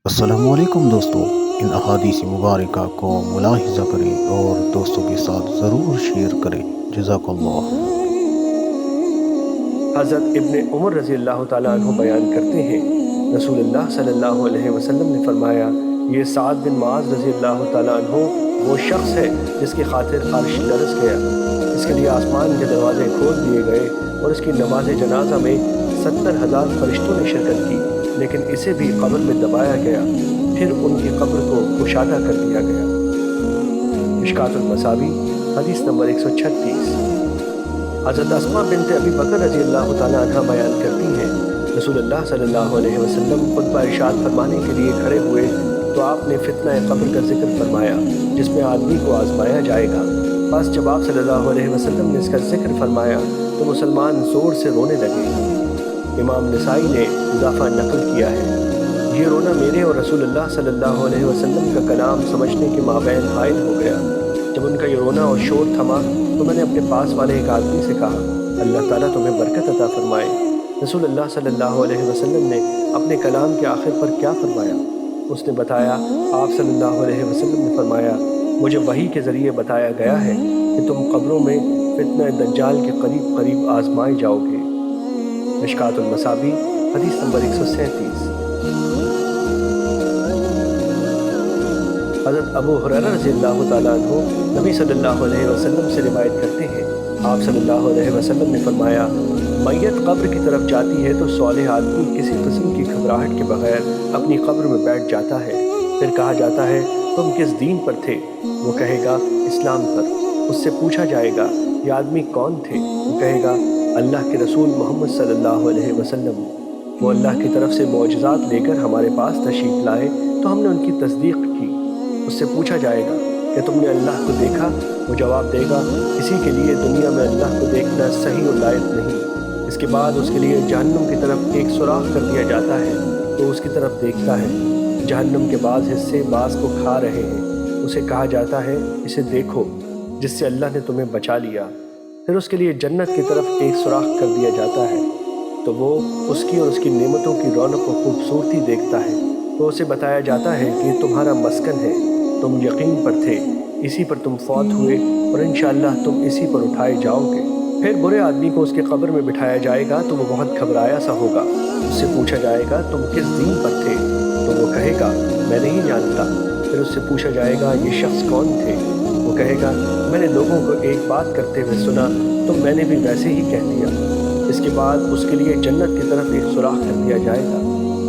السلام علیکم دوستو، ان احادیث مبارکہ کو ملاحظہ کریں اور دوستوں کے ساتھ ضرور شیئر کریں۔ جزاک اللہ۔ حضرت ابن عمر رضی اللہ تعالیٰ عنہ بیان کرتے ہیں، رسول اللہ صلی اللہ علیہ وسلم نے فرمایا، یہ سعد بن معاذ رضی اللہ تعالیٰ عنہ وہ شخص ہے جس کی خاطر عرش لرز گیا، اس کے لیے آسمان کے دروازے کھول دیے گئے اور اس کی نماز جنازہ میں 70,000 فرشتوں نے شرکت کی، لیکن اسے بھی قبر میں دبایا گیا، پھر ان کی قبر کو کشادہ کر دیا گیا۔ مشکوٰۃ المصابیح حدیث نمبر 136۔ حضرت اسماء بنت ابی بکر رضی اللہ تعالیٰ عنہ بیان کرتی ہیں، رسول اللہ صلی اللہ علیہ وسلم خطبہ ارشاد فرمانے کے لیے کھڑے ہوئے تو آپ نے فتنہ قبر کا ذکر فرمایا جس میں آدمی کو آزمایا جائے گا۔ بس جب آپ صلی اللہ علیہ وسلم نے اس کا ذکر فرمایا تو مسلمان زور سے رونے لگے۔ امام نسائی نے اضافہ نقل کیا ہے، یہ رونا میرے اور رسول اللہ صلی اللہ علیہ وسلم کا کلام سمجھنے کے مابین حائل ہو گیا۔ جب ان کا یہ رونا اور شور تھما تو میں نے اپنے پاس والے ایک آدمی سے کہا، اللہ تعالیٰ تمہیں برکت عطا فرمائے۔ رسول اللہ صلی اللہ علیہ وسلم نے اپنے کلام کے آخر پر کیا فرمایا؟ اس نے بتایا، آپ صلی اللہ علیہ وسلم نے فرمایا، مجھے وحی کے ذریعے بتایا گیا ہے کہ تم قبروں میں فتنہ دجال کے قریب قریب آزمائے جاؤ گے۔ مشکوٰۃ المصابیح حدیث نمبر 137۔ حضرت ابو ہریرہ رضی اللہ تعالیٰ عنہ نبی صلی اللہ علیہ وسلم سے روایت کرتے ہیں، آپ صلی اللہ علیہ وسلم نے فرمایا، میت قبر کی طرف جاتی ہے تو صالح آدمی کسی قسم کی گھبراہٹ کے بغیر اپنی قبر میں بیٹھ جاتا ہے، پھر کہا جاتا ہے تم کس دین پر تھے؟ وہ کہے گا اسلام پر۔ اس سے پوچھا جائے گا یہ آدمی کون تھے؟ وہ کہے گا اللہ کے رسول محمد صلی اللہ علیہ وسلم۔ وہ اللہ کی طرف سے معجزات لے کر ہمارے پاس تشریف لائے تو ہم نے ان کی تصدیق کی۔ اس سے پوچھا جائے گا کہ تم نے اللہ کو دیکھا؟ وہ جواب دے گا کسی کے لیے دنیا میں اللہ کو دیکھنا صحیح اور لائق نہیں۔ اس کے بعد اس کے لیے جہنم کی طرف ایک سوراخ کر دیا جاتا ہے تو اس کی طرف دیکھتا ہے، جہنم کے بعض حصے بعض کو کھا رہے ہیں۔ اسے کہا جاتا ہے اسے دیکھو جس سے اللہ نے تمہیں بچا لیا۔ پھر اس کے لیے جنت کی طرف ایک سوراخ کر دیا جاتا ہے تو وہ اس کی اور اس کی نعمتوں کی رونق و خوبصورتی دیکھتا ہے، تو اسے بتایا جاتا ہے کہ یہ تمہارا مسکن ہے، تم یقین پر تھے، اسی پر تم فوت ہوئے اور انشاءاللہ تم اسی پر اٹھائے جاؤ گے۔ پھر برے آدمی کو اس کے قبر میں بٹھایا جائے گا تو وہ بہت گھبرایا سا ہوگا۔ اس سے پوچھا جائے گا تم کس دین پر تھے؟ تو وہ کہے گا میں نہیں جانتا۔ پھر اس سے پوچھا جائے گا یہ شخص کون تھے؟ وہ کہے گا میں نے لوگوں کو ایک بات کرتے ہوئے سنا تو میں نے بھی ویسے ہی کہہ دیا۔ اس کے بعد اس کے لیے جنت کی طرف ایک سوراخ کر دیا جائے گا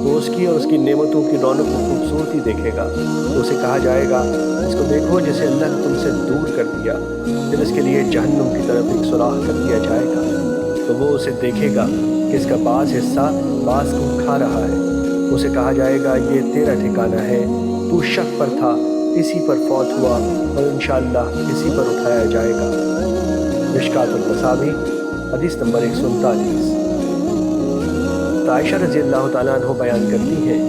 تو اس کی اور اس کی نعمتوں کی رونق و خوبصورتی دیکھے گا، تو اسے کہا جائے گا اس کو دیکھو جسے اللہ نے تم سے دور کر دیا۔ پھر اس کے لیے جہنم کی طرف ایک سوراخ کر دیا جائے گا تو وہ اسے دیکھے گا کہ اس کا بعض حصہ بعض کو کھا رہا ہے۔ اسے کہا جائے گا یہ تیرا ٹھکانہ ہے، تو شک پر تھا، اسی پر فوت ہوا اور انشاءاللہ اسی پر اٹھایا جائے گا۔ مشکوٰۃ المصابیح حدیث نمبر 139۔ عائشہ رضی اللہ تعالیٰ عنہ بیان کرتی ہیں،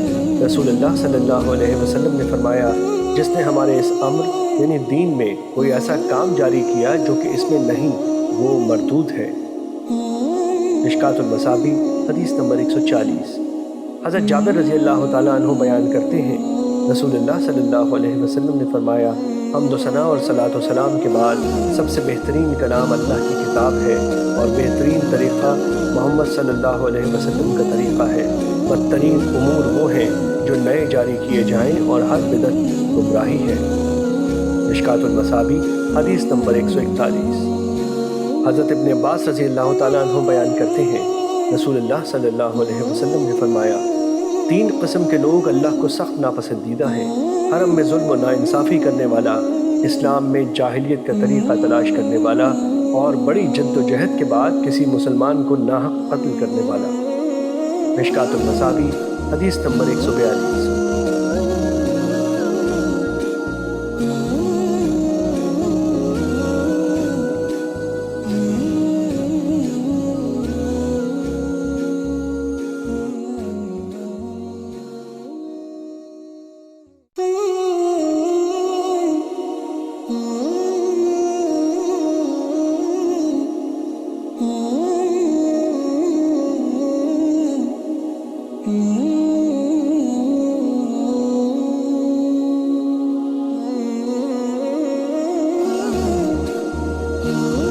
رسول اللہ صلی اللہ علیہ وسلم نے فرمایا، جس نے ہمارے اس امر یعنی دین میں کوئی ایسا کام جاری کیا جو کہ اس میں نہیں، وہ مردود ہے۔ مشکوٰۃ المصابیح حدیث نمبر 140۔ حضرت جابر رضی اللہ تعالیٰ عنہ بیان کرتے ہیں، رسول اللہ صلی اللہ علیہ وسلم نے فرمایا، حمد و ثنا اور صلاۃ و سلام کے بعد سب سے بہترین کلام اللہ کی کتاب ہے اور بہترین طریقہ محمد صلی اللہ علیہ وسلم کا طریقہ ہے۔ بدترین امور وہ ہیں جو نئے جاری کیے جائیں اور ہر بدعت گمراہی ہے۔ مشکوٰۃ المصابیح حدیث نمبر 141۔ حضرت ابن عباس رضی اللہ تعالیٰ عنہ بیان کرتے ہیں، رسول اللہ صلی اللہ علیہ وسلم نے فرمایا، 3 قسم کے لوگ اللہ کو سخت ناپسندیدہ ہیں، حرم میں ظلم و ناانصافی کرنے والا، اسلام میں جاہلیت کا طریقہ تلاش کرنے والا اور بڑی جد و جہد کے بعد کسی مسلمان کو ناحق قتل کرنے والا۔ مشکوٰۃ المصابیح حدیث نمبر 142۔ اللہ۔